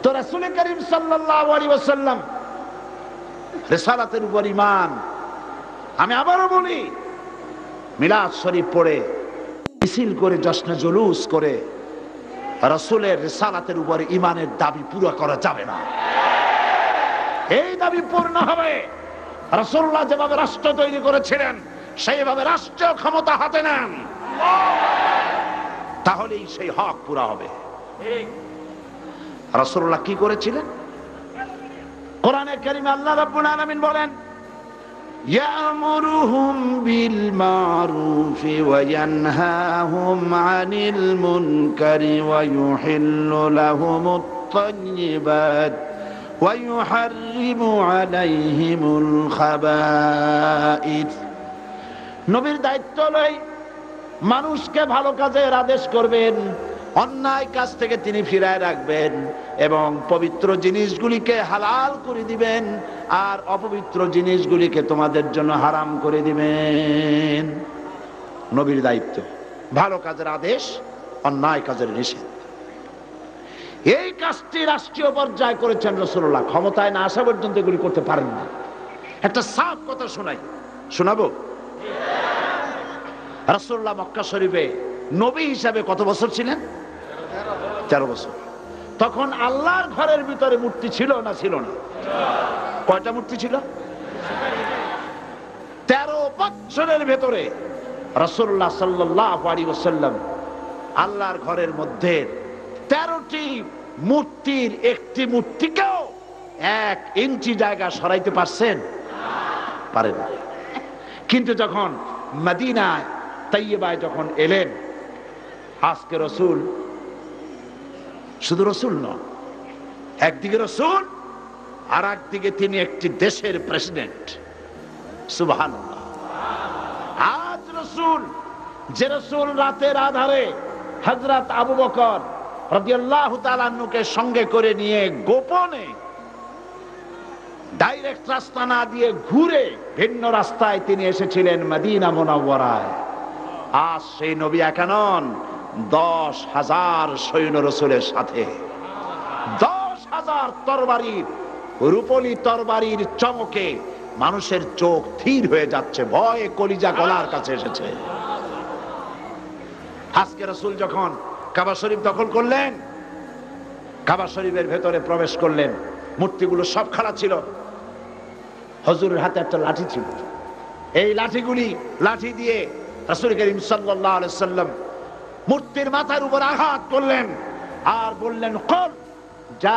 তো রাসূল করিম সাল্লাল্লাহু আলাইহি ওয়াসাল্লাম রিসালাতের উপর ঈমান। আমি আবারও বলি, মিলাদ শরীফ পড়ে মিছিল করে জশ্নে জুলুস করে রাসূলের রিসালাতের উপর ঈমানের দাবি পুরো করা যাবে না। এই দাবি পূর্ণ হবে রাসূলুল্লাহ যেভাবে রাষ্ট্র তৈরি করেছিলেন সেইভাবে রাষ্ট্রীয় ক্ষমতা হাতে নেন, তাহলেই সেই হক পুরা হবে। রাসূলুল্লাহ কি করেছিলেন? কোরআনে কারীমে আল্লাহ রাব্বুল আলামিন বলেন, ইয়ামুরুহুম বিল মারুফি ওয়া ইয়ানহাহুম আনিল মুনকারি ওয়া ইউহিল্লু লাহুমুত তাইয়্যিবাত ওয়া ইউহাররিমু আলাইহিমুল খাবাইথ। নবীর দায়িত্ব লই মানুষকে ভালো কাজের আদেশ করবেন, অন্যায় কাজ থেকে তিনি ফিরায় রাখবেন এবং পবিত্র জিনিসগুলিকে হালাল করে দিবেন আর অপবিত্র জিনিসগুলিকে তোমাদের জন্য হারাম করে দিবেন। নবীর দায়িত্ব ভালো কাজের আদেশ, অন্যায় কাজের নিষেধ। এই কাজটি রাষ্ট্রীয় পর্যায়ে করেছেন রাসূলুল্লাহ, ক্ষমতায় না আসা পর্যন্ত এগুলি করতে পারেন না। একটা সাফ কথা শোনাবো। রাসূলুল্লাহ মক্কা শরীফে নবী হিসাবে কত বছর ছিলেন? 13 বছর। তখন আল্লাহর ঘরের ভিতরে মূর্তি ছিল না ছিল না? কয়টা মূর্তি ছিল? 13 বছরের ভেতরে রাসূলুল্লাহ সাল্লাল্লাহু আলাইহি ওয়াসাল্লাম আল্লাহর ঘরের মধ্যে 13টি মূর্তির একটি মূর্তিকেও 1 ইঞ্চি জায়গা সরাইতে পারছেন? পারেন না। কিন্তু যখন মদিনায় তাইয়্যিবায় যখন এলেন, আজকে রসুল শুধু রসুল নন, একদিকে রসুল আর একদিকে তিনি একটি দেশের প্রেসিডেন্ট। সুবহানাল্লাহ। আজ রসুল, যে রসুল রাতের আধারে হযরত আবু বকর রাদিয়াল্লাহু তাআলা আনহুকে সঙ্গে করে নিয়ে গোপনে ডাইরেক্ট রাস্তা না দিয়ে ঘুরে ভিন্ন রাস্তায় তিনি এসেছিলেন মদিনা মুনাওয়ারায়, আজ সেই নবী একা নন, 10,000 সৈন্য রসুলের সাথে। 10,000 তরবারির, রূপলি তরবারির চমকে মানুষের চোখ স্থির হয়ে যাচ্ছে, ভয়ে কলিজা গলার কাছে এসেছে। আজকে রসুল যখন কাবা শরীফ দখল করলেন, কাবা শরীফের ভেতরে প্রবেশ করলেন, মূর্তিগুলো সব খাড়া ছিল, হুজুরের হাতে একটা লাঠি ছিল। এই লাঠি দিয়ে রাসূল করিম সাল্লাল্লাহু আলাইহি ওয়াসাল্লাম মূর্তির মাথার উপর আঘাত করলেন আর বললেন, কল যা